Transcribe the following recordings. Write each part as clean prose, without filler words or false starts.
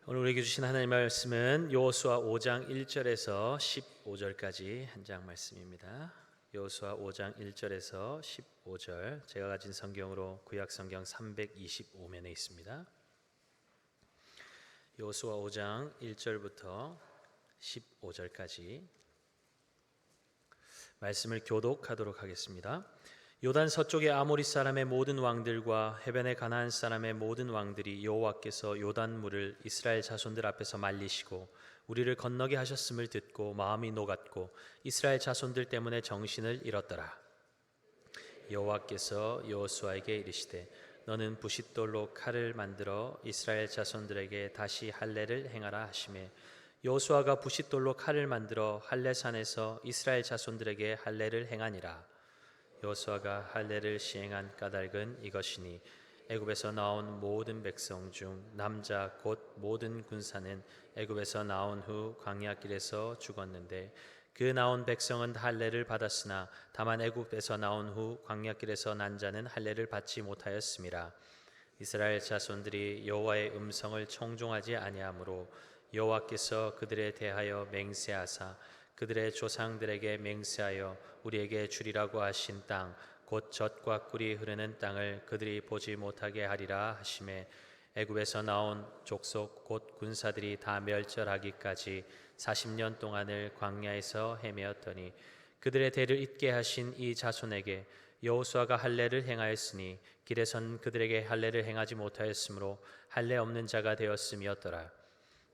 오늘 우리에게 주신 하나님의 말씀은 여호수아 5장 1절에서 15절까지 한 장 말씀입니다. 여호수아 5장 1절에서 15절, 제가 가진 성경으로 구약 성경 325면에 있습니다. 여호수아 5장 1절부터 15절까지 말씀을 교독하도록 하겠습니다. 요단 서쪽의 아모리 사람의 모든 왕들과 해변의 가나안 사람의 모든 왕들이 여호와께서 요단 물을 이스라엘 자손들 앞에서 말리시고 우리를 건너게 하셨음을 듣고 마음이 녹았고 이스라엘 자손들 때문에 정신을 잃었더라. 여호와께서 여호수아에게 이르시되 너는 부싯돌로 칼을 만들어 이스라엘 자손들에게 다시 할례를 행하라 하시매 여호수아가 부싯돌로 칼을 만들어 할례산에서 이스라엘 자손들에게 할례를 행하니라. 여호수아가 할례를 시행한 까닭은 이것이니 애굽에서 나온 모든 백성 중 남자 곧 모든 군사는 애굽에서 나온 후 광야길에서 죽었는데 그 나온 백성은 할례를 받았으나 다만 애굽에서 나온 후 광야길에서 난 자는 할례를 받지 못하였음이라. 이스라엘 자손들이 여호와의 음성을 청종하지 아니하므로 여호와께서 그들에 대하여 맹세하사 그들의 조상들에게 맹세하여 우리에게 주리라고 하신 땅 곧 젖과 꿀이 흐르는 땅을 그들이 보지 못하게 하리라 하시매 애굽에서 나온 족속 곧 군사들이 다 멸절하기까지 40년 동안을 광야에서 헤매었더니 그들의 대를 잇게 하신 이 자손에게 여호수아가 할례를 행하였으니 길에선 그들에게 할례를 행하지 못하였으므로 할례 없는 자가 되었음이었더라.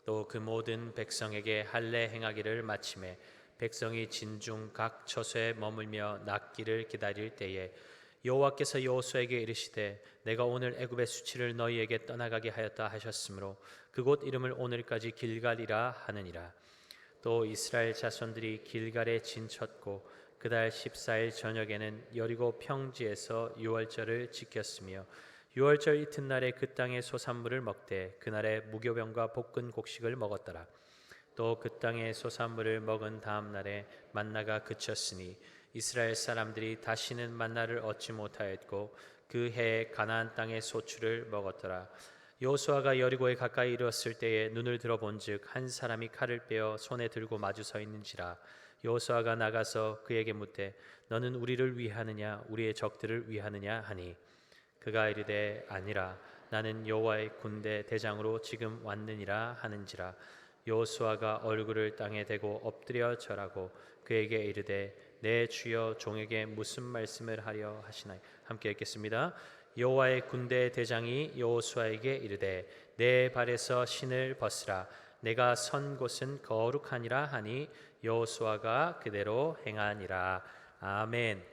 또 그 모든 백성에게 할례 행하기를 마치매 백성이 진중 각 처소에 머물며 낫기를 기다릴 때에 여호와께서 여호수아에게 이르시되 내가 오늘 애굽의 수치를 너희에게 떠나가게 하였다 하셨으므로 그곳 이름을 오늘까지 길갈이라 하느니라. 또 이스라엘 자손들이 길갈에 진쳤고 그달 14일 저녁에는 여리고 평지에서 유월절을 지켰으며 유월절 이튿날에 그 땅의 소산물을 먹되 그날에 무교병과 볶은 곡식을 먹었더라. 또 그 땅의 소산물을 먹은 다음 날에 만나가 그쳤으니 이스라엘 사람들이 다시는 만나를 얻지 못하였고 그 해에 가나안 땅의 소출을 먹었더라. 여호수아가 여리고에 가까이 이르렀을 때에 눈을 들어본즉 한 사람이 칼을 빼어 손에 들고 마주 서 있는지라. 여호수아가 나가서 그에게 묻되 너는 우리를 위하느냐 우리의 적들을 위하느냐 하니 그가 이르되 아니라 나는 여호와의 군대 대장으로 지금 왔느니라 하는지라. 여호수아가 얼굴을 땅에 대고 엎드려 절하고 그에게 이르되 내 주여 종에게 무슨 말씀을 하려 하시나이까. 함께 읽겠습니다. 여호와의 군대 대장이 여호수아에게 이르되 내 발에서 신을 벗으라. 내가 선 곳은 거룩하니라 하니 여호수아가 그대로 행하니라. 아멘.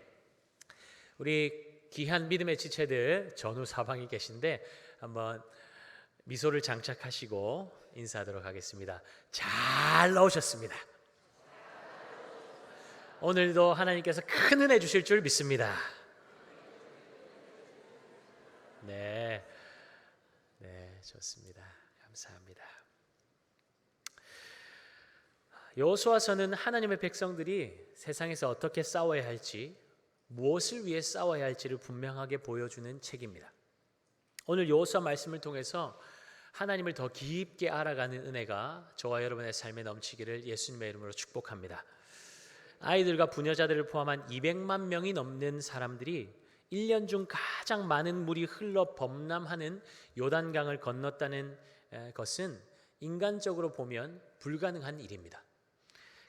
우리 귀한 믿음의 지체들 전후 사방에 계신데 한번 미소를 장착하시고 인사하도록 하겠습니다. 잘 나오셨습니다. 오늘도 하나님께서 큰 은혜 주실 줄 믿습니다. 네, 좋습니다. 감사합니다. 여호수아서는 하나님의 백성들이 세상에서 어떻게 싸워야 할지, 무엇을 위해 싸워야 할지를 분명하게 보여주는 책입니다. 오늘 여호수아 말씀을 통해서 하나님을 더 깊게 알아가는 은혜가 저와 여러분의 삶에 넘치기를 예수님의 이름으로 축복합니다. 아이들과 부녀자들을 포함한 200만 명이 넘는 사람들이 1년 중 가장 많은 물이 흘러 범람하는 요단강을 건넜다는 것은 인간적으로 보면 불가능한 일입니다.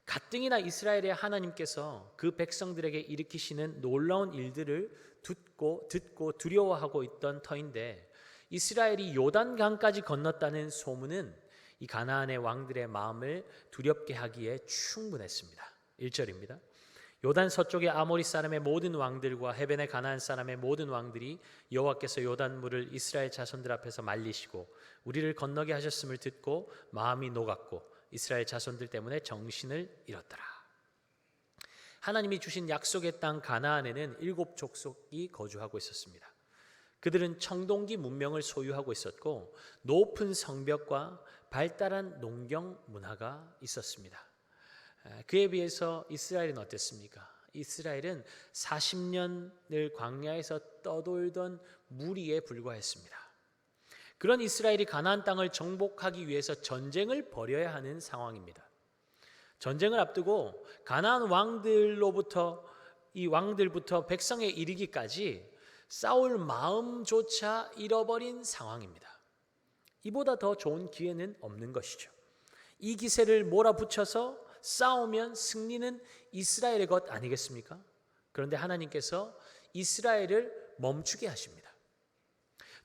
가뜩이나 이스라엘의 하나님께서 그 백성들에게 일으키시는 놀라운 일들을 듣고 두려워하고 있던 터인데 이스라엘이 요단강까지 건넜다는 소문은 이 가나안의 왕들의 마음을 두렵게 하기에 충분했습니다. 1절입니다. 요단 서쪽의 아모리 사람의 모든 왕들과 해변의 가나안 사람의 모든 왕들이 여호와께서 요단물을 이스라엘 자손들 앞에서 말리시고 우리를 건너게 하셨음을 듣고 마음이 녹았고 이스라엘 자손들 때문에 정신을 잃었더라. 하나님이 주신 약속의 땅 가나안에는 7 족속이 거주하고 있었습니다. 그들은 청동기 문명을 소유하고 있었고 높은 성벽과 발달한 농경 문화가 있었습니다. 그에 비해서 이스라엘은 어땠습니까? 이스라엘은 40년을 광야에서 떠돌던 무리에 불과했습니다. 그런 이스라엘이 가나안 땅을 정복하기 위해서 전쟁을 벌여야 하는 상황입니다. 전쟁을 앞두고 가나안 왕들부터 백성에 이르기까지 싸울 마음조차 잃어버린 상황입니다. 이보다 더 좋은 기회는 없는 것이죠. 이 기세를 몰아붙여서 싸우면 승리는 이스라엘의 것 아니겠습니까? 그런데 하나님께서 이스라엘을 멈추게 하십니다.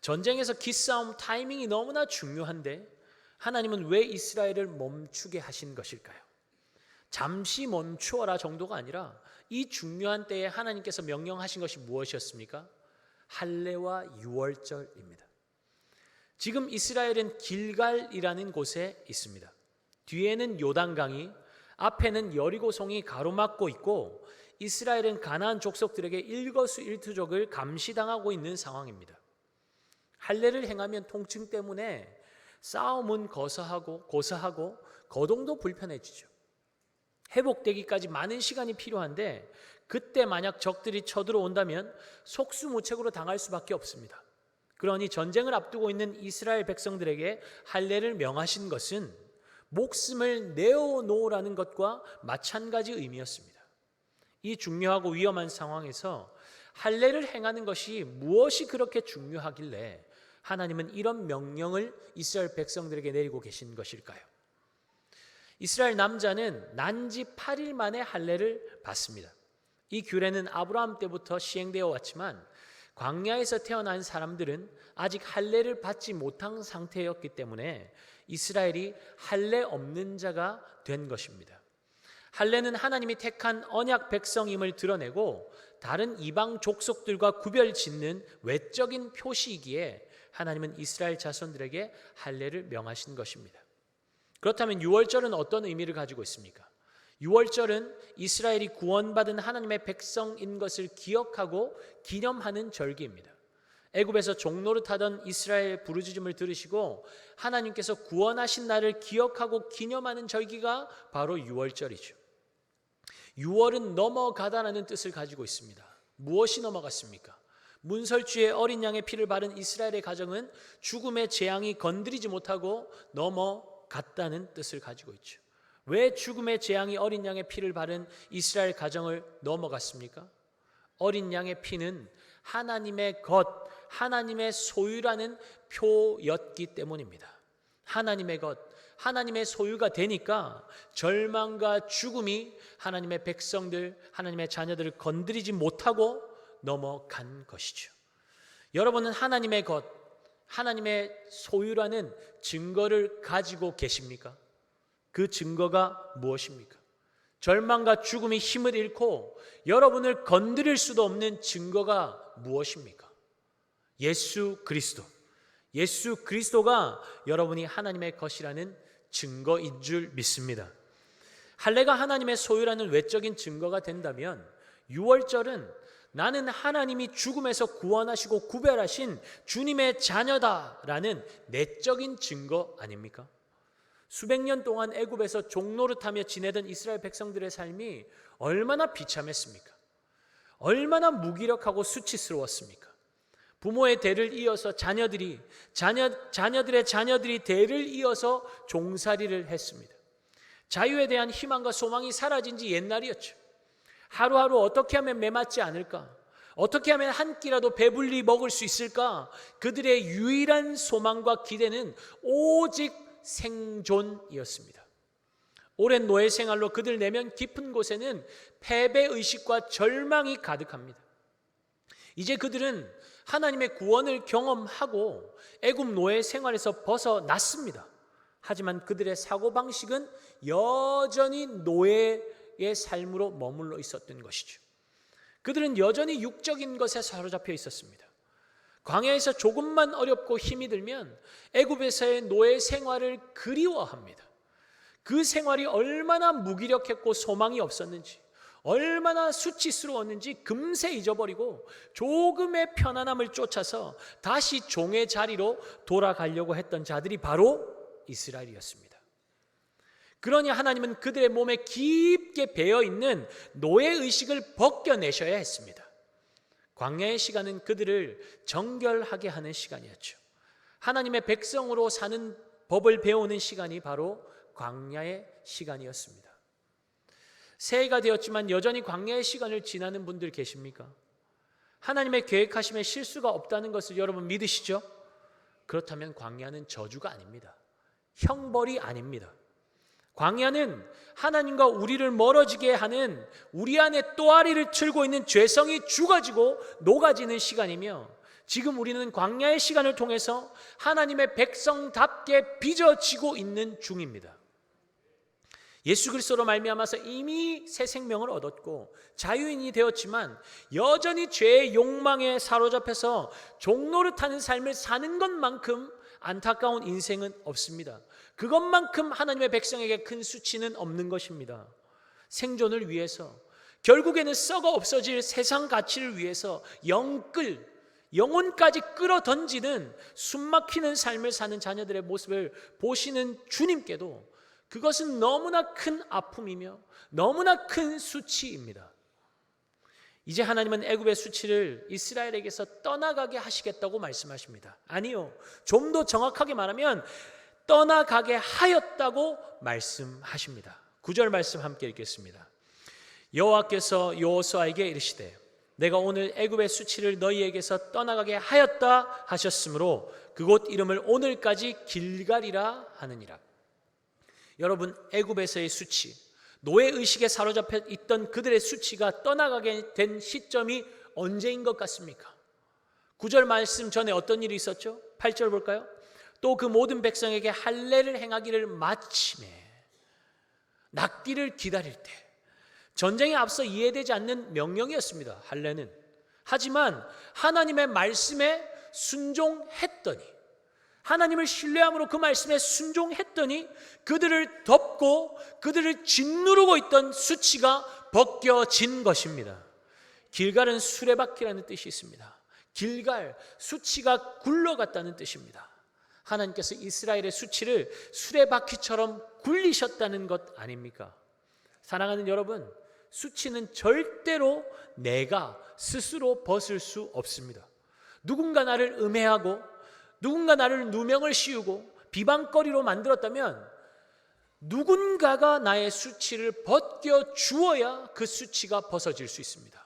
전쟁에서 기싸움 타이밍이 너무나 중요한데 하나님은 왜 이스라엘을 멈추게 하신 것일까요? 잠시 멈추어라 정도가 아니라 이 중요한 때에 하나님께서 명령하신 것이 무엇이었습니까? 할례와 유월절입니다. 지금 이스라엘은 길갈이라는 곳에 있습니다. 뒤에는 요단강이, 앞에는 여리고성이 가로막고 있고 이스라엘은 가나안 족속들에게 일거수일투족을 감시당하고 있는 상황입니다. 할례를 행하면 통증 때문에 싸움은 고사하고 거동도 불편해지죠. 회복되기까지 많은 시간이 필요한데 그때 만약 적들이 쳐들어온다면 속수무책으로 당할 수밖에 없습니다. 그러니 전쟁을 앞두고 있는 이스라엘 백성들에게 할례를 명하신 것은 목숨을 내어놓으라는 것과 마찬가지 의미였습니다. 이 중요하고 위험한 상황에서 할례를 행하는 것이 무엇이 그렇게 중요하길래 하나님은 이런 명령을 이스라엘 백성들에게 내리고 계신 것일까요? 이스라엘 남자는 난지 8일 만에 할례를 받습니다. 이 규례는 아브라함 때부터 시행되어 왔지만 광야에서 태어난 사람들은 아직 할례를 받지 못한 상태였기 때문에 이스라엘이 할례 없는 자가 된 것입니다. 할례는 하나님이 택한 언약 백성임을 드러내고 다른 이방 족속들과 구별짓는 외적인 표시이기에 하나님은 이스라엘 자손들에게 할례를 명하신 것입니다. 그렇다면 유월절은 어떤 의미를 가지고 있습니까? 유월절은 이스라엘이 구원받은 하나님의 백성인 것을 기억하고 기념하는 절기입니다. 애굽에서 종노릇하던 이스라엘 부르짖음을 들으시고 하나님께서 구원하신 날을 기억하고 기념하는 절기가 바로 유월절이죠. 유월은 넘어가다라는 뜻을 가지고 있습니다. 무엇이 넘어갔습니까? 문설주에 어린 양의 피를 바른 이스라엘의 가정은 죽음의 재앙이 건드리지 못하고 넘어갔다는 뜻을 가지고 있죠. 왜 죽음의 재앙이 어린 양의 피를 바른 이스라엘 가정을 넘어갔습니까? 어린 양의 피는 하나님의 것, 하나님의 소유라는 표였기 때문입니다. 하나님의 것, 하나님의 소유가 되니까 절망과 죽음이 하나님의 백성들, 하나님의 자녀들을 건드리지 못하고 넘어간 것이죠. 여러분은 하나님의 것, 하나님의 소유라는 증거를 가지고 계십니까? 그 증거가 무엇입니까? 절망과 죽음이 힘을 잃고 여러분을 건드릴 수도 없는 증거가 무엇입니까? 예수 그리스도. 예수 그리스도가 여러분이 하나님의 것이라는 증거인 줄 믿습니다. 할례가 하나님의 소유라는 외적인 증거가 된다면 유월절은 나는 하나님이 죽음에서 구원하시고 구별하신 주님의 자녀다라는 내적인 증거 아닙니까? 수백 년 동안 애굽에서 종노릇하며 지내던 이스라엘 백성들의 삶이 얼마나 비참했습니까? 얼마나 무기력하고 수치스러웠습니까? 부모의 대를 이어서 자녀들의 자녀들이 대를 이어서 종살이를 했습니다. 자유에 대한 희망과 소망이 사라진 지 옛날이었죠. 하루하루 어떻게 하면 매맞지 않을까? 어떻게 하면 한 끼라도 배불리 먹을 수 있을까? 그들의 유일한 소망과 기대는 오직 생존이었습니다. 오랜 노예 생활로 그들 내면 깊은 곳에는 패배의식과 절망이 가득합니다. 이제 그들은 하나님의 구원을 경험하고 애굽 노예 생활에서 벗어났습니다. 하지만 그들의 사고방식은 여전히 노예의 삶으로 머물러 있었던 것이죠. 그들은 여전히 육적인 것에 사로잡혀 있었습니다. 광야에서 조금만 어렵고 힘이 들면 애굽에서의 노예 생활을 그리워합니다. 그 생활이 얼마나 무기력했고 소망이 없었는지, 얼마나 수치스러웠는지 금세 잊어버리고 조금의 편안함을 쫓아서 다시 종의 자리로 돌아가려고 했던 자들이 바로 이스라엘이었습니다. 그러니 하나님은 그들의 몸에 깊게 배어있는 노예의식을 벗겨내셔야 했습니다. 광야의 시간은 그들을 정결하게 하는 시간이었죠. 하나님의 백성으로 사는 법을 배우는 시간이 바로 광야의 시간이었습니다. 새해가 되었지만 여전히 광야의 시간을 지나는 분들 계십니까? 하나님의 계획하심에 실수가 없다는 것을 여러분 믿으시죠? 그렇다면 광야는 저주가 아닙니다. 형벌이 아닙니다. 광야는 하나님과 우리를 멀어지게 하는 우리 안에 또아리를 틀고 있는 죄성이 죽어지고 녹아지는 시간이며, 지금 우리는 광야의 시간을 통해서 하나님의 백성답게 빚어지고 있는 중입니다. 예수 그리스도로 말미암아서 이미 새 생명을 얻었고 자유인이 되었지만 여전히 죄의 욕망에 사로잡혀서 종노릇하는 삶을 사는 것만큼 안타까운 인생은 없습니다. 그것만큼 하나님의 백성에게 큰 수치는 없는 것입니다. 생존을 위해서, 결국에는 썩어 없어질 세상 가치를 위해서 영혼까지 끌어던지는 숨막히는 삶을 사는 자녀들의 모습을 보시는 주님께도 그것은 너무나 큰 아픔이며 너무나 큰 수치입니다. 이제 하나님은 애굽의 수치를 이스라엘에게서 떠나가게 하시겠다고 말씀하십니다. 아니요, 좀 더 정확하게 말하면 떠나가게 하였다고 말씀하십니다. 9절 말씀 함께 읽겠습니다. 여호와께서 여호수아에게 이르시되 내가 오늘 애굽의 수치를 너희에게서 떠나가게 하였다 하셨으므로 그곳 이름을 오늘까지 길갈이라 하느니라. 여러분, 애굽에서의 수치, 노예의식에 사로잡혀 있던 그들의 수치가 떠나가게 된 시점이 언제인 것 같습니까? 9절 말씀 전에 어떤 일이 있었죠? 8절 볼까요? 또 그 모든 백성에게 할례를 행하기를 마치매 낫기를 기다릴 때, 전쟁에 앞서 이해되지 않는 명령이었습니다. 할례는. 하지만 하나님의 말씀에 순종했더니, 하나님을 신뢰함으로 그 말씀에 순종했더니 그들을 덮고 그들을 짓누르고 있던 수치가 벗겨진 것입니다. 길갈은 수레바퀴라는 뜻이 있습니다. 길갈, 수치가 굴러갔다는 뜻입니다. 하나님께서 이스라엘의 수치를 수레바퀴처럼 굴리셨다는 것 아닙니까? 사랑하는 여러분, 수치는 절대로 내가 스스로 벗을 수 없습니다. 누군가 나를 음해하고 누군가 나를 누명을 씌우고 비방거리로 만들었다면 누군가가 나의 수치를 벗겨 주어야 그 수치가 벗어질 수 있습니다.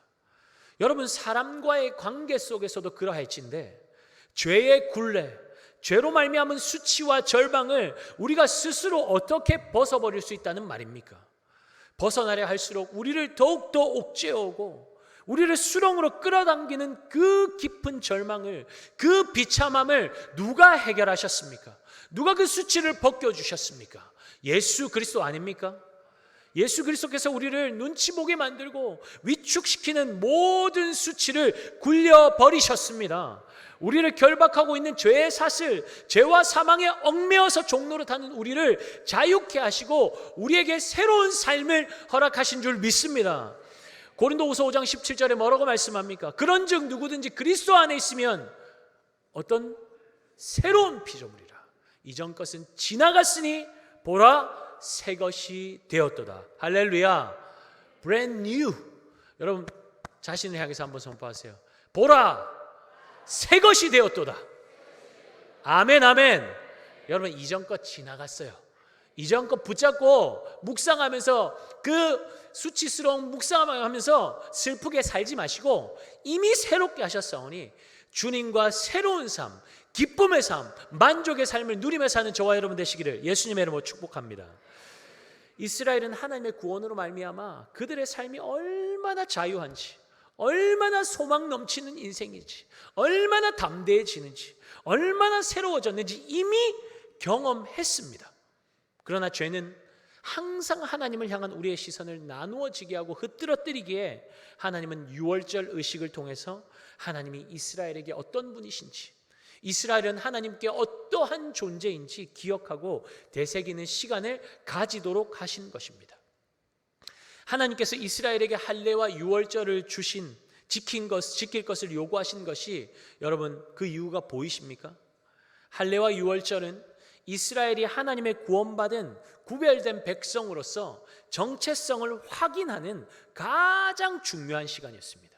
여러분, 사람과의 관계 속에서도 그러할진데 죄의 굴레, 죄로 말미암은 수치와 절망을 우리가 스스로 어떻게 벗어버릴 수 있다는 말입니까? 벗어나려 할수록 우리를 더욱더 옥죄어오고 우리를 수렁으로 끌어당기는 그 깊은 절망을, 그 비참함을 누가 해결하셨습니까? 누가 그 수치를 벗겨주셨습니까? 예수 그리스도 아닙니까? 예수 그리스도께서 우리를 눈치 보게 만들고 위축시키는 모든 수치를 굴려버리셨습니다. 우리를 결박하고 있는 죄의 사슬, 죄와 사망에 얽매여서 종노릇하는 우리를 자유케 하시고 우리에게 새로운 삶을 허락하신 줄 믿습니다. 고린도후서 5장 17절에 뭐라고 말씀합니까? 그런즉 누구든지 그리스도 안에 있으면 어떤 새로운 피조물이라. 이전 것은 지나갔으니 보라 새 것이 되었도다. 할렐루야. brand new. 여러분 자신을 향해서 한번 선포하세요. 보라 새 것이 되었도다. 아멘 아멘. 여러분 이전 것 지나갔어요. 이전 것 붙잡고 묵상하면서 그 수치스러운 묵상하면서 슬프게 살지 마시고 이미 새롭게 하셨사오니 주님과 새로운 삶, 기쁨의 삶, 만족의 삶을 누리며 사는 저와 여러분 되시기를 예수님의 이름으로 축복합니다. 이스라엘은 하나님의 구원으로 말미암아 그들의 삶이 얼마나 자유한지, 얼마나 소망 넘치는 인생인지, 얼마나 담대해지는지, 얼마나 새로워졌는지 이미 경험했습니다. 그러나 죄는 항상 하나님을 향한 우리의 시선을 나누어지게 하고 흐트러뜨리기에 하나님은 유월절 의식을 통해서 하나님이 이스라엘에게 어떤 분이신지, 이스라엘은 하나님께 어떠한 존재인지 기억하고 되새기는 시간을 가지도록 하신 것입니다. 하나님께서 이스라엘에게 할례와 유월절을 주신, 지킬 것을 요구하신 것이 여러분 그 이유가 보이십니까? 할례와 유월절은 이스라엘이 하나님의 구원받은 구별된 백성으로서 정체성을 확인하는 가장 중요한 시간이었습니다.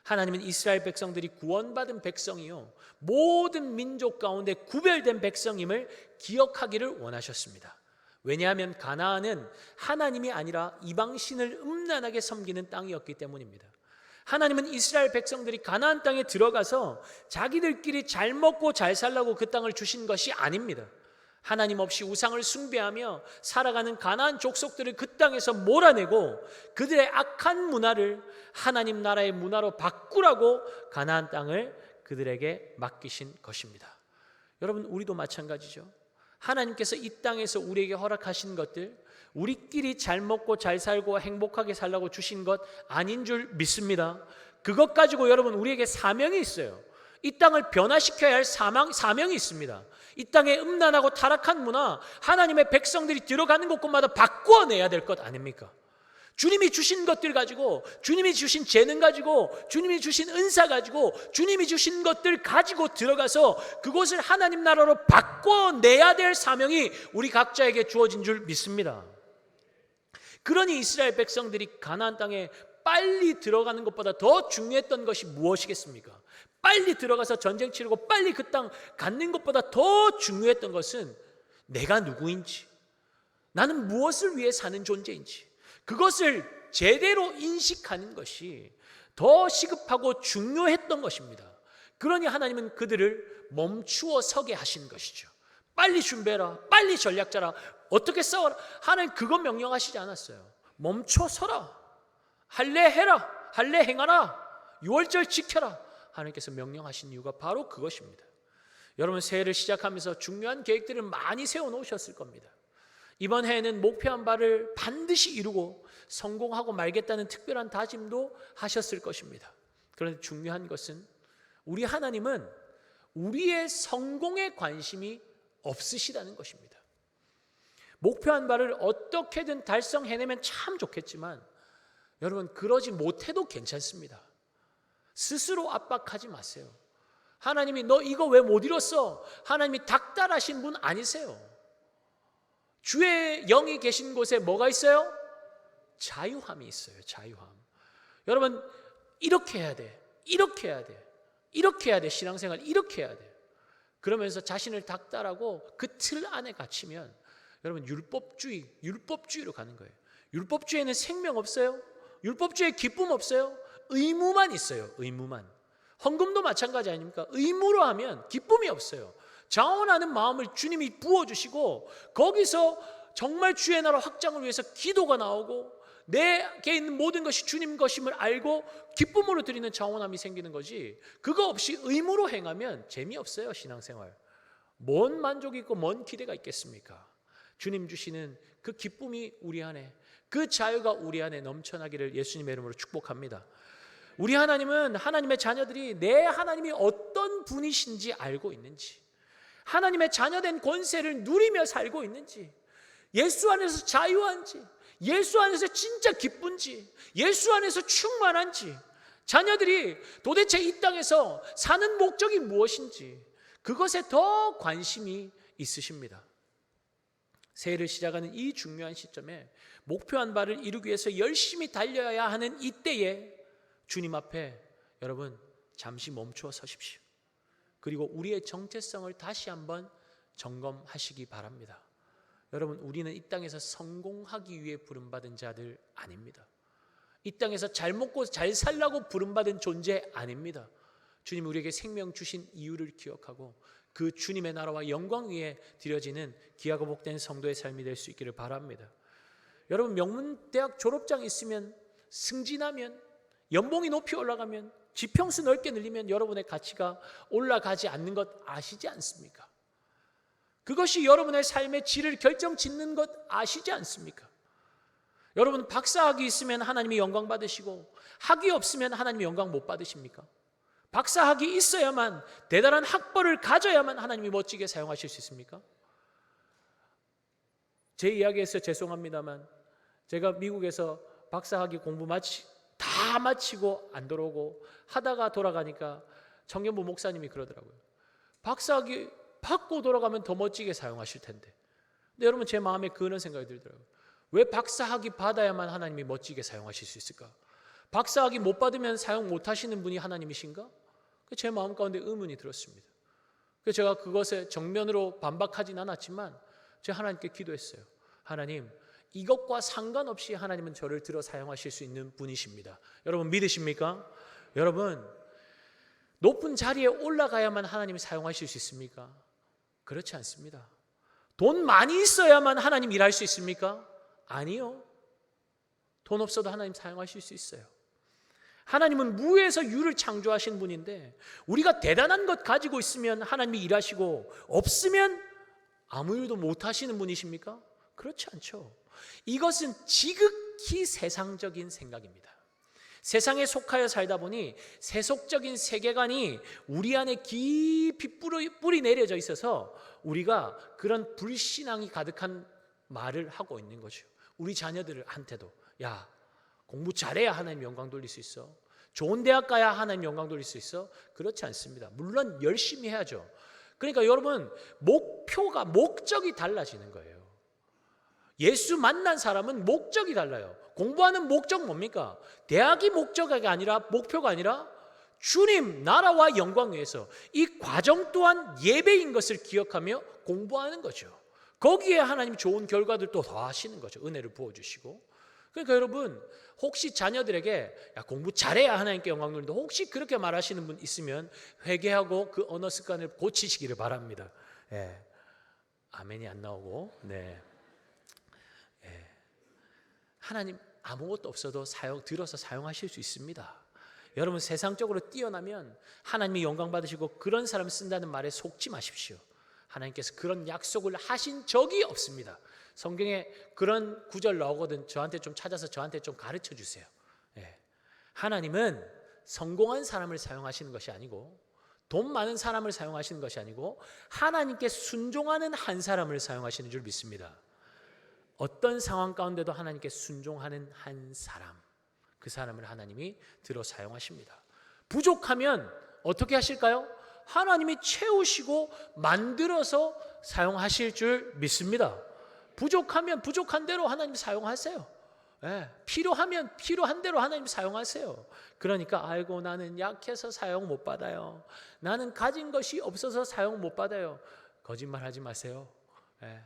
하나님은 이스라엘 백성들이 구원받은 백성이요 모든 민족 가운데 구별된 백성임을 기억하기를 원하셨습니다. 왜냐하면 가나안은 하나님이 아니라 이방신을 음란하게 섬기는 땅이었기 때문입니다. 하나님은 이스라엘 백성들이 가나안 땅에 들어가서 자기들끼리 잘 먹고 잘 살라고 그 땅을 주신 것이 아닙니다. 하나님 없이 우상을 숭배하며 살아가는 가나안 족속들을 그 땅에서 몰아내고 그들의 악한 문화를 하나님 나라의 문화로 바꾸라고 가나안 땅을 그들에게 맡기신 것입니다. 여러분, 우리도 마찬가지죠. 하나님께서 이 땅에서 우리에게 허락하신 것들, 우리끼리 잘 먹고 잘 살고 행복하게 살라고 주신 것 아닌 줄 믿습니다. 그것 가지고 여러분 우리에게 사명이 있어요. 이 땅을 변화시켜야 할 사명이 있습니다. 이 땅의 음란하고 타락한 문화, 하나님의 백성들이 들어가는 곳곳마다 바꾸어내야 될 것 아닙니까? 주님이 주신 것들 가지고, 주님이 주신 재능 가지고, 주님이 주신 은사 가지고, 주님이 주신 것들 가지고 들어가서 그곳을 하나님 나라로 바꿔내야 될 사명이 우리 각자에게 주어진 줄 믿습니다. 그러니 이스라엘 백성들이 가나안 땅에 빨리 들어가는 것보다 더 중요했던 것이 무엇이겠습니까? 빨리 들어가서 전쟁 치르고 빨리 그 땅 갖는 것보다 더 중요했던 것은 내가 누구인지, 나는 무엇을 위해 사는 존재인지, 그것을 제대로 인식하는 것이 더 시급하고 중요했던 것입니다. 그러니 하나님은 그들을 멈추어 서게 하신 것이죠. 빨리 준비해라, 빨리 전략 짜라, 어떻게 싸워라. 하나님 그거 명령하시지 않았어요. 멈춰 서라, 할례 해라, 할례 행하라, 유월절 지켜라. 하나님께서 명령하신 이유가 바로 그것입니다. 여러분, 새해를 시작하면서 중요한 계획들을 많이 세워놓으셨을 겁니다. 이번 해에는 목표한 바를 반드시 이루고 성공하고 말겠다는 특별한 다짐도 하셨을 것입니다. 그런데 중요한 것은 우리 하나님은 우리의 성공에 관심이 없으시다는 것입니다. 목표한 바를 어떻게든 달성해내면 참 좋겠지만 여러분, 그러지 못해도 괜찮습니다. 스스로 압박하지 마세요. 하나님이 너 이거 왜 못 이뤘어? 하나님이 닥달하신 분 아니세요. 주의 영이 계신 곳에 뭐가 있어요? 자유함이 있어요. 자유함. 여러분, 이렇게 해야 돼, 이렇게 해야 돼, 이렇게 해야 돼. 신앙생활 이렇게 해야 돼. 그러면서 자신을 닥달하고 그 틀 안에 갇히면 여러분 율법주의로 가는 거예요. 율법주의에는 생명 없어요. 율법주의에 기쁨 없어요. 의무만 있어요. 의무만. 헌금도 마찬가지 아닙니까? 의무로 하면 기쁨이 없어요. 자원하는 마음을 주님이 부어주시고 거기서 정말 주의 나라 확장을 위해서 기도가 나오고 내게 있는 모든 것이 주님 것임을 알고 기쁨으로 드리는 자원함이 생기는 거지, 그거 없이 의무로 행하면 재미없어요. 신앙생활 뭔 만족이 있고 뭔 기대가 있겠습니까? 주님 주시는 그 기쁨이 우리 안에, 그 자유가 우리 안에 넘쳐나기를 예수님의 이름으로 축복합니다. 우리 하나님은 하나님의 자녀들이 내 하나님이 어떤 분이신지 알고 있는지, 하나님의 자녀된 권세를 누리며 살고 있는지, 예수 안에서 자유한지, 예수 안에서 진짜 기쁜지, 예수 안에서 충만한지, 자녀들이 도대체 이 땅에서 사는 목적이 무엇인지 그것에 더 관심이 있으십니다. 새해를 시작하는 이 중요한 시점에 목표한 바를 이루기 위해서 열심히 달려야 하는 이때에 주님 앞에 여러분 잠시 멈추어 서십시오. 그리고 우리의 정체성을 다시 한번 점검하시기 바랍니다. 여러분, 우리는 이 땅에서 성공하기 위해 부름받은 자들 아닙니다. 이 땅에서 잘 먹고 잘 살라고 부름받은 존재 아닙니다. 주님 우리에게 생명 주신 이유를 기억하고 그 주님의 나라와 영광 위에 드려지는 귀하고 복된 성도의 삶이 될 수 있기를 바랍니다. 여러분, 명문대학 졸업장 있으면, 승진하면, 연봉이 높이 올라가면, 지평수 넓게 늘리면 여러분의 가치가 올라가지 않는 것 아시지 않습니까? 그것이 여러분의 삶의 질을 결정짓는 것 아시지 않습니까? 여러분, 박사학위 있으면 하나님이 영광 받으시고 학위 없으면 하나님이 영광 못 받으십니까? 박사학위 있어야만, 대단한 학벌을 가져야만 하나님이 멋지게 사용하실 수 있습니까? 제 이야기에서 죄송합니다만 제가 미국에서 박사학위 공부 다 마치고 안 돌아오고 하다가 돌아가니까 청년부 목사님이 그러더라고요. 박사학위 받고 돌아가면 더 멋지게 사용하실 텐데. 근데 여러분, 제 마음에 그런 생각이 들더라고요. 왜 박사학위 받아야만 하나님이 멋지게 사용하실 수 있을까? 박사학위 못 받으면 사용 못 하시는 분이 하나님이신가? 제 마음 가운데 의문이 들었습니다. 그래서 제가 그것에 정면으로 반박하진 않았지만 제가 하나님께 기도했어요. 하나님, 이것과 상관없이 하나님은 저를 들어 사용하실 수 있는 분이십니다. 여러분 믿으십니까? 여러분, 높은 자리에 올라가야만 하나님이 사용하실 수 있습니까? 그렇지 않습니다. 돈 많이 있어야만 하나님 일할 수 있습니까? 아니요. 돈 없어도 하나님 사용하실 수 있어요. 하나님은 무에서 유를 창조하신 분인데 우리가 대단한 것 가지고 있으면 하나님이 일하시고 없으면 아무 일도 못 하시는 분이십니까? 그렇지 않죠. 이것은 지극히 세상적인 생각입니다. 세상에 속하여 살다 보니 세속적인 세계관이 우리 안에 깊이 뿌리 내려져 있어서 우리가 그런 불신앙이 가득한 말을 하고 있는 거죠. 우리 자녀들한테도 야, 공부 잘해야 하나님 영광 돌릴 수 있어. 좋은 대학 가야 하나님 영광 돌릴 수 있어. 그렇지 않습니다. 물론 열심히 해야죠. 그러니까 여러분, 목적이 달라지는 거예요. 예수 만난 사람은 목적이 달라요. 공부하는 목적 뭡니까? 대학이 목표가 아니라 주님 나라와 영광 위해서 이 과정 또한 예배인 것을 기억하며 공부하는 거죠. 거기에 하나님 좋은 결과들도 더하시는 거죠. 은혜를 부어주시고. 그러니까 여러분, 혹시 자녀들에게 야, 공부 잘해야 하나님께 영광 돌린다, 혹시 그렇게 말하시는 분 있으면 회개하고 그 언어 습관을 고치시기를 바랍니다. 예. 아멘이 안 나오고. 네. 예. 하나님 아무것도 없어도 들어서 사용하실 수 있습니다. 여러분, 세상적으로 뛰어나면 하나님이 영광 받으시고 그런 사람 쓴다는 말에 속지 마십시오. 하나님께서 그런 약속을 하신 적이 없습니다. 성경에 그런 구절 나오거든. 저한테 좀 찾아서 저한테 좀 가르쳐 주세요. 예. 하나님은 성공한 사람을 사용하시는 것이 아니고 돈 많은 사람을 사용하시는 것이 아니고 하나님께 순종하는 한 사람을 사용하시는 줄 믿습니다. 어떤 상황 가운데도 하나님께 순종하는 한 사람, 그 사람을 하나님이 들어 사용하십니다. 부족하면 어떻게 하실까요? 하나님이 채우시고 만들어서 사용하실 줄 믿습니다. 부족하면 부족한 대로 하나님 사용하세요. 예, 필요하면 필요한 대로 하나님 사용하세요. 그러니까 아이고 나는 약해서 사용 못 받아요. 나는 가진 것이 없어서 사용 못 받아요. 거짓말하지 마세요. 예,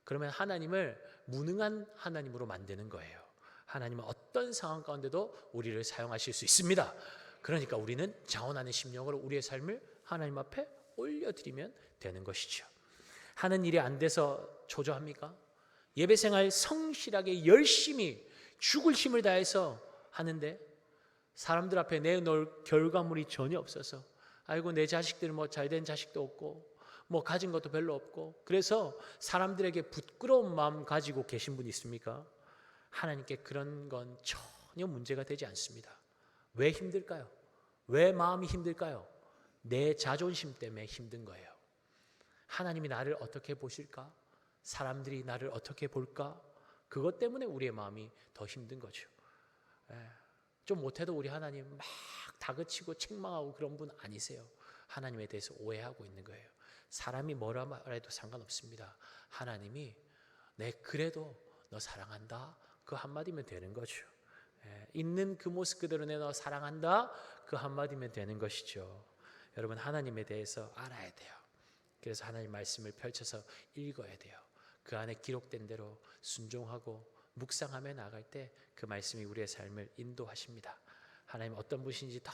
그러면 하나님을 무능한 하나님으로 만드는 거예요. 하나님은 어떤 상황 가운데도 우리를 사용하실 수 있습니다. 그러니까 우리는 자원하는 심령으로 우리의 삶을 하나님 앞에 올려드리면 되는 것이죠. 하는 일이 안 돼서 초조합니까? 예배생활 성실하게 열심히 죽을 힘을 다해서 하는데 사람들 앞에 내놓을 결과물이 전혀 없어서 아이고 내 자식들은 뭐 잘된 자식도 없고 뭐 가진 것도 별로 없고 그래서 사람들에게 부끄러운 마음 가지고 계신 분 있습니까? 하나님께 그런 건 전혀 문제가 되지 않습니다. 왜 힘들까요? 왜 마음이 힘들까요? 내 자존심 때문에 힘든 거예요. 하나님이 나를 어떻게 보실까? 사람들이 나를 어떻게 볼까? 그것 때문에 우리의 마음이 더 힘든 거죠. 좀 못해도 우리 하나님 막 다그치고 책망하고 그런 분 아니세요. 하나님에 대해서 오해하고 있는 거예요. 사람이 뭐라 말해도 상관없습니다. 하나님이 내 그래도 너 사랑한다 그 한마디면 되는 거죠. 있는 그 모습 그대로 내 너 사랑한다 그 한마디면 되는 것이죠. 여러분, 하나님에 대해서 알아야 돼요. 그래서 하나님 말씀을 펼쳐서 읽어야 돼요. 그 안에 기록된 대로 순종하고 묵상하며 나갈 때 그 말씀이 우리의 삶을 인도하십니다. 하나님 어떤 분이신지 더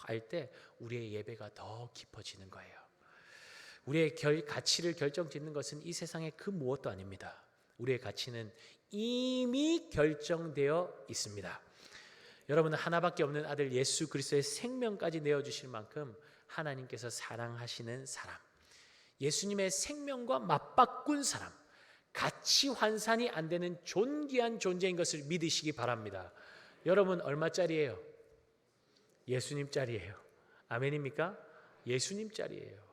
알 때 우리의 예배가 더 깊어지는 거예요. 우리의 가치를 결정짓는 것은 이 세상의 그 무엇도 아닙니다. 우리의 가치는 이미 결정되어 있습니다. 여러분은 하나밖에 없는 아들 예수 그리스도의 생명까지 내어주실 만큼 하나님께서 사랑하시는 사람, 예수님의 생명과 맞바꾼 사람, 가치 환산이 안 되는 존귀한 존재인 것을 믿으시기 바랍니다. 여러분 얼마짜리예요? 예수님짜리예요. 아멘입니까? 예수님짜리예요.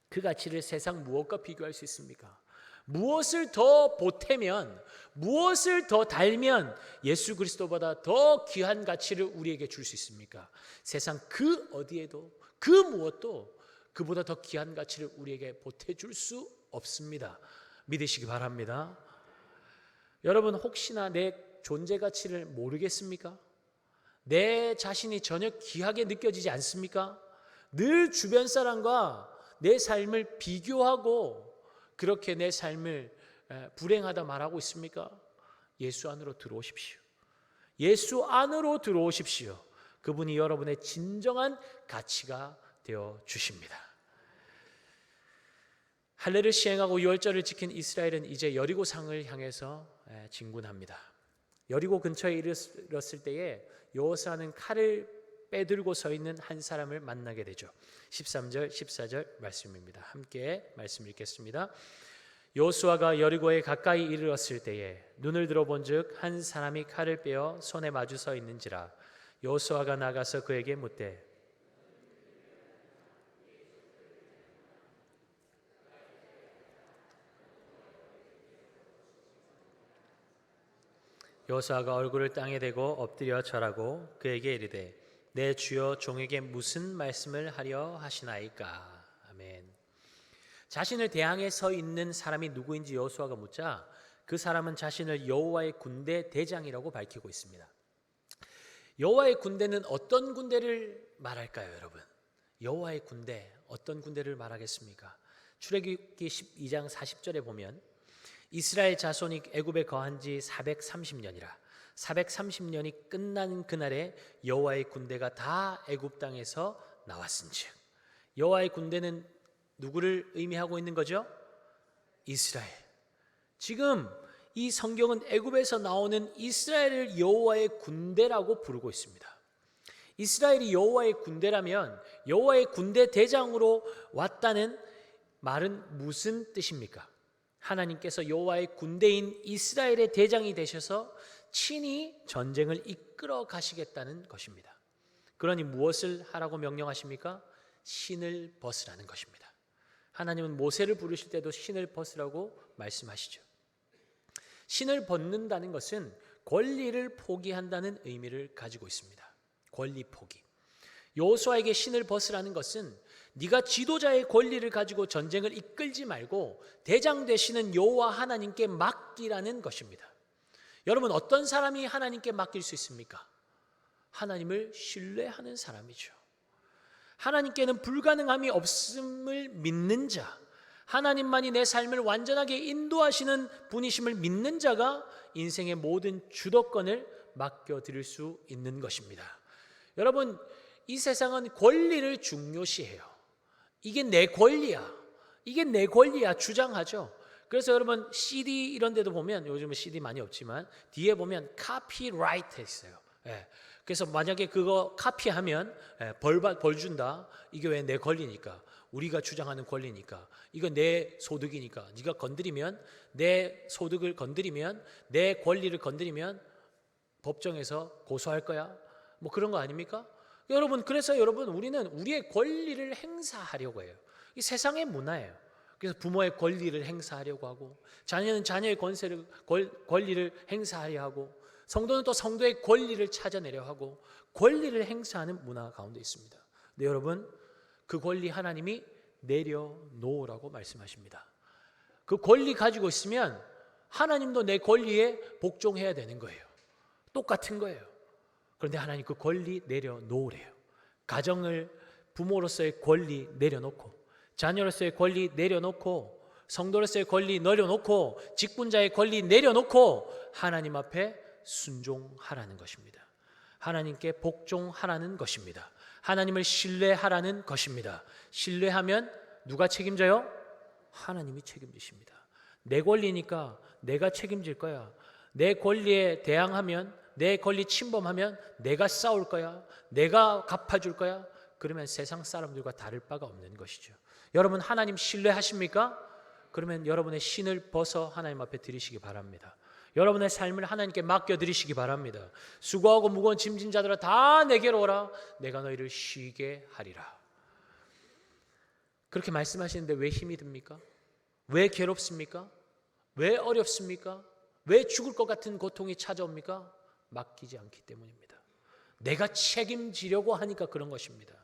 그 가치를 세상 무엇과 비교할 수 있습니까? 무엇을 더 보태면, 무엇을 더 달면 예수 그리스도보다 더 귀한 가치를 우리에게 줄 수 있습니까? 세상 그 어디에도 그 무엇도 그보다 더 귀한 가치를 우리에게 보태줄 수 없습니다. 믿으시기 바랍니다. 여러분 혹시나 내 존재 가치를 모르겠습니까? 내 자신이 전혀 귀하게 느껴지지 않습니까? 늘 주변 사람과 내 삶을 비교하고 그렇게 내 삶을 불행하다 말하고 있습니까? 예수 안으로 들어오십시오. 예수 안으로 들어오십시오. 그분이 여러분의 진정한 가치가 되어 주십니다. 할례를 시행하고 유월절을 지킨 이스라엘은 이제 여리고상을 향해서 진군합니다. 여리고 근처에 이르렀을 때에 여호수아는 칼을 빼들고 서 있는 한 사람을 만나게 되죠. 13절 14절 말씀입니다. 함께 말씀 읽겠습니다. 여호수아가 여리고에 가까이 이르렀을 때에 눈을 들어본즉 한 사람이 칼을 빼어 손에 마주 서 있는지라. 여호수아가 나가서 그에게 묻되 여호수아가 얼굴을 땅에 대고 엎드려 절하고 그에게 이르되 내 주여 종에게 무슨 말씀을 하려 하시나이까. 아멘. 자신을 대항해 서 있는 사람이 누구인지 여호수아가 묻자 그 사람은 자신을 여호와의 군대 대장이라고 밝히고 있습니다. 여호와의 군대는 어떤 군대를 말할까요, 여러분? 여호와의 군대, 어떤 군대를 말하겠습니까? 출애굽기 12장 40절에 보면 이스라엘 자손이 애굽에 거한 지 430년이라 430년이 끝난 그날에 여호와의 군대가 다 애굽 땅에서 나왔은즉. 여호와의 군대는 누구를 의미하고 있는 거죠? 이스라엘. 지금 이 성경은 애굽에서 나오는 이스라엘을 여호와의 군대라고 부르고 있습니다. 이스라엘이 여호와의 군대라면 여호와의 군대 대장으로 왔다는 말은 무슨 뜻입니까? 하나님께서 여호와의 군대인 이스라엘의 대장이 되셔서 친히 전쟁을 이끌어 가시겠다는 것입니다. 그러니 무엇을 하라고 명령하십니까? 신을 벗으라는 것입니다. 하나님은 모세를 부르실 때도 신을 벗으라고 말씀하시죠. 신을 벗는다는 것은 권리를 포기한다는 의미를 가지고 있습니다. 권리 포기. 여호수아에게 신을 벗으라는 것은 네가 지도자의 권리를 가지고 전쟁을 이끌지 말고 대장 되시는 여호와 하나님께 맡기라는 것입니다. 여러분, 어떤 사람이 하나님께 맡길 수 있습니까? 하나님을 신뢰하는 사람이죠. 하나님께는 불가능함이 없음을 믿는 자, 하나님만이 내 삶을 완전하게 인도하시는 분이심을 믿는 자가 인생의 모든 주도권을 맡겨드릴 수 있는 것입니다. 여러분, 이 세상은 권리를 중요시해요. 이게 내 권리야, 이게 내 권리야 주장하죠. 그래서 여러분 CD 이런 데도 보면, 요즘은 CD 많이 없지만 뒤에 보면 카피라이트 있어요. 그래서 만약에 그거 카피하면 벌 준다. 이게 왜 내 권리니까, 우리가 주장하는 권리니까, 이거 내 소득이니까, 네가 건드리면, 내 소득을 건드리면, 내 권리를 건드리면 법정에서 고소할 거야. 뭐 그런 거 아닙니까? 여러분, 그래서 여러분 우리는 우리의 권리를 행사하려고 해요. 이 세상의 문화예요. 그래서 부모의 권리를 행사하려고 하고, 자녀는 자녀의 권리를 행사하려 하고, 성도는 또 성도의 권리를 찾아내려 하고, 권리를 행사하는 문화 가운데 있습니다. 근데 여러분, 그 권리 하나님이 내려놓으라고 말씀하십니다. 그 권리 가지고 있으면 하나님도 내 권리에 복종해야 되는 거예요. 똑같은 거예요. 그런데 하나님 그 권리 내려놓으래요. 가정을, 부모로서의 권리 내려놓고, 자녀로서의 권리 내려놓고, 성도로서의 권리 내려놓고, 직분자의 권리 내려놓고 하나님 앞에 순종하라는 것입니다. 하나님께 복종하라는 것입니다. 하나님을 신뢰하라는 것입니다. 신뢰하면 누가 책임져요? 하나님이 책임지십니다. 내 권리니까 내가 책임질 거야. 내 권리에 대항하면, 내 권리 침범하면 내가 싸울 거야. 내가 갚아줄 거야. 그러면 세상 사람들과 다를 바가 없는 것이죠. 여러분, 하나님 신뢰하십니까? 그러면 여러분의 신을 벗어 하나님 앞에 드리시기 바랍니다. 여러분의 삶을 하나님께 맡겨드리시기 바랍니다. 수고하고 무거운 짐진 자들아 다 내게로 오라. 내가 너희를 쉬게 하리라. 그렇게 말씀하시는데 왜 힘이 듭니까? 왜 괴롭습니까? 왜 어렵습니까? 왜 죽을 것 같은 고통이 찾아옵니까? 맡기지 않기 때문입니다. 내가 책임지려고 하니까 그런 것입니다.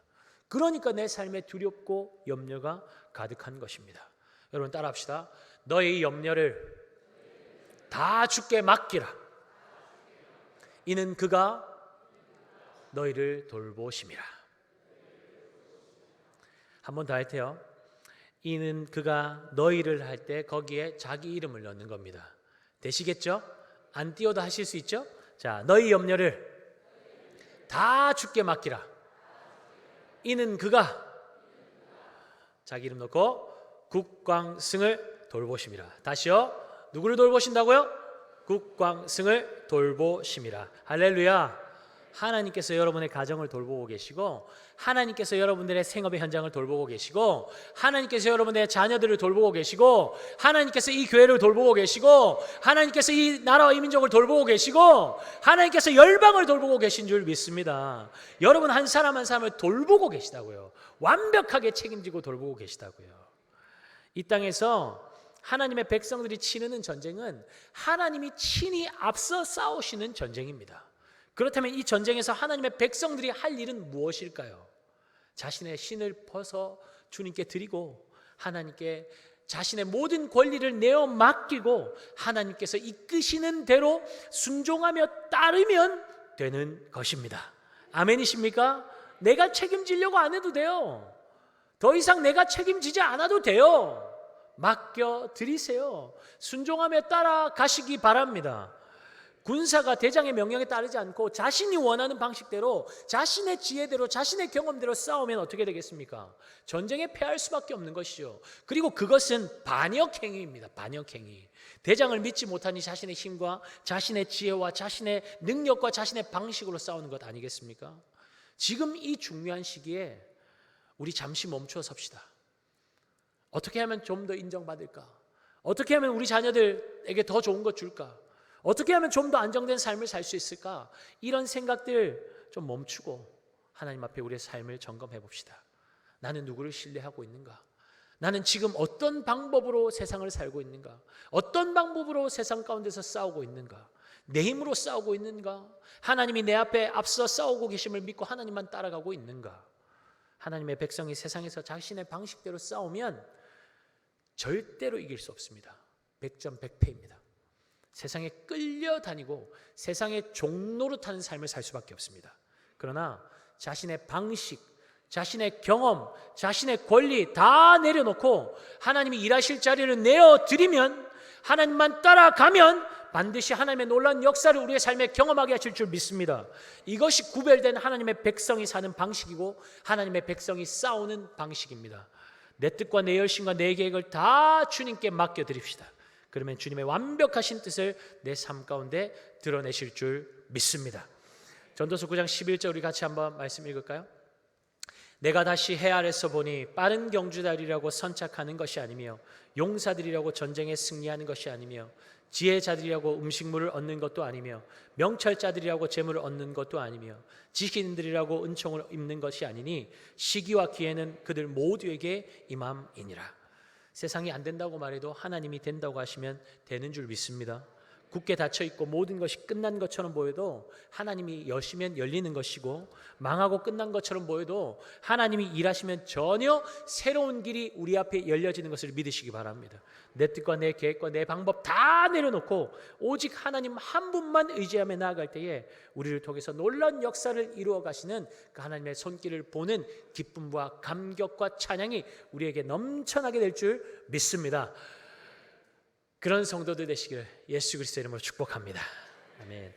그러니까 내 삶에 두렵고 염려가 가득한 것입니다. 여러분 따라합시다. 너의 염려를 다 주께 맡기라. 이는 그가 너희를 돌보심이라. 한 번 더 할 테요. 이는 그가 너희를 할 때 거기에 자기 이름을 넣는 겁니다. 되시겠죠? 안 띄워도 하실 수 있죠? 자, 너희 염려를 다 주께 맡기라. 이는 그가 자기 이름 넣고 국광승을 돌보심이라. 다시요. 누구를 돌보신다고요? 국광승을 돌보심이라. 할렐루야. 하나님께서 여러분의 가정을 돌보고 계시고, 하나님께서 여러분들의 생업의 현장을 돌보고 계시고, 하나님께서 여러분의 자녀들을 돌보고 계시고, 하나님께서 이 교회를 돌보고 계시고, 하나님께서 이 나라와 이 민족을 돌보고 계시고, 하나님께서 열방을 돌보고 계신 줄 믿습니다. 여러분 한 사람 한 사람을 돌보고 계시다고요. 완벽하게 책임지고 돌보고 계시다고요. 이 땅에서 하나님의 백성들이 치르는 전쟁은 하나님이 친히 앞서 싸우시는 전쟁입니다. 그렇다면 이 전쟁에서 하나님의 백성들이 할 일은 무엇일까요? 자신의 신을 벗어 주님께 드리고, 하나님께 자신의 모든 권리를 내어 맡기고, 하나님께서 이끄시는 대로 순종하며 따르면 되는 것입니다. 아멘이십니까? 내가 책임지려고 안 해도 돼요. 더 이상 내가 책임지지 않아도 돼요. 맡겨 드리세요. 순종하며 따라가시기 바랍니다. 군사가 대장의 명령에 따르지 않고 자신이 원하는 방식대로, 자신의 지혜대로, 자신의 경험대로 싸우면 어떻게 되겠습니까? 전쟁에 패할 수밖에 없는 것이죠. 그리고 그것은 반역행위입니다. 반역행위. 대장을 믿지 못하니 자신의 힘과 자신의 지혜와 자신의 능력과 자신의 방식으로 싸우는 것 아니겠습니까? 지금 이 중요한 시기에 우리 잠시 멈춰 섭시다. 어떻게 하면 좀 더 인정받을까? 어떻게 하면 우리 자녀들에게 더 좋은 것 줄까? 어떻게 하면 좀 더 안정된 삶을 살 수 있을까? 이런 생각들 좀 멈추고 하나님 앞에 우리의 삶을 점검해 봅시다. 나는 누구를 신뢰하고 있는가? 나는 지금 어떤 방법으로 세상을 살고 있는가? 어떤 방법으로 세상 가운데서 싸우고 있는가? 내 힘으로 싸우고 있는가? 하나님이 내 앞에 앞서 싸우고 계심을 믿고 하나님만 따라가고 있는가? 하나님의 백성이 세상에서 자신의 방식대로 싸우면 절대로 이길 수 없습니다. 100점 100패입니다. 세상에 끌려다니고 세상의 종노릇하는 삶을 살 수밖에 없습니다. 그러나 자신의 방식, 자신의 경험, 자신의 권리 다 내려놓고 하나님이 일하실 자리를 내어드리면, 하나님만 따라가면 반드시 하나님의 놀라운 역사를 우리의 삶에 경험하게 하실 줄 믿습니다. 이것이 구별된 하나님의 백성이 사는 방식이고 하나님의 백성이 싸우는 방식입니다. 내 뜻과 내 열심과 내 계획을 다 주님께 맡겨드립시다. 그러면 주님의 완벽하신 뜻을 내 삶 가운데 드러내실 줄 믿습니다. 전도서 9장 11절 우리 같이 한번 말씀 읽을까요? 내가 다시 해 아래서 보니 빠른 경주자들이라고 선착하는 것이 아니며 용사들이라고 전쟁에 승리하는 것이 아니며 지혜자들이라고 음식물을 얻는 것도 아니며 명철자들이라고 재물을 얻는 것도 아니며 지식인들이라고 은총을 입는 것이 아니니 시기와 기회는 그들 모두에게 임함이니라. 세상이 안 된다고 말해도 하나님이 된다고 하시면 되는 줄 믿습니다. 굳게 닫혀있고 모든 것이 끝난 것처럼 보여도 하나님이 여시면 열리는 것이고, 망하고 끝난 것처럼 보여도 하나님이 일하시면 전혀 새로운 길이 우리 앞에 열려지는 것을 믿으시기 바랍니다. 내 뜻과 내 계획과 내 방법 다 내려놓고 오직 하나님 한 분만 의지하며 나아갈 때에 우리를 통해서 놀라운 역사를 이루어 가시는 그 하나님의 손길을 보는 기쁨과 감격과 찬양이 우리에게 넘쳐나게 될 줄 믿습니다. 그런 성도들 되시기를 예수 그리스도의 이름으로 축복합니다. 아멘.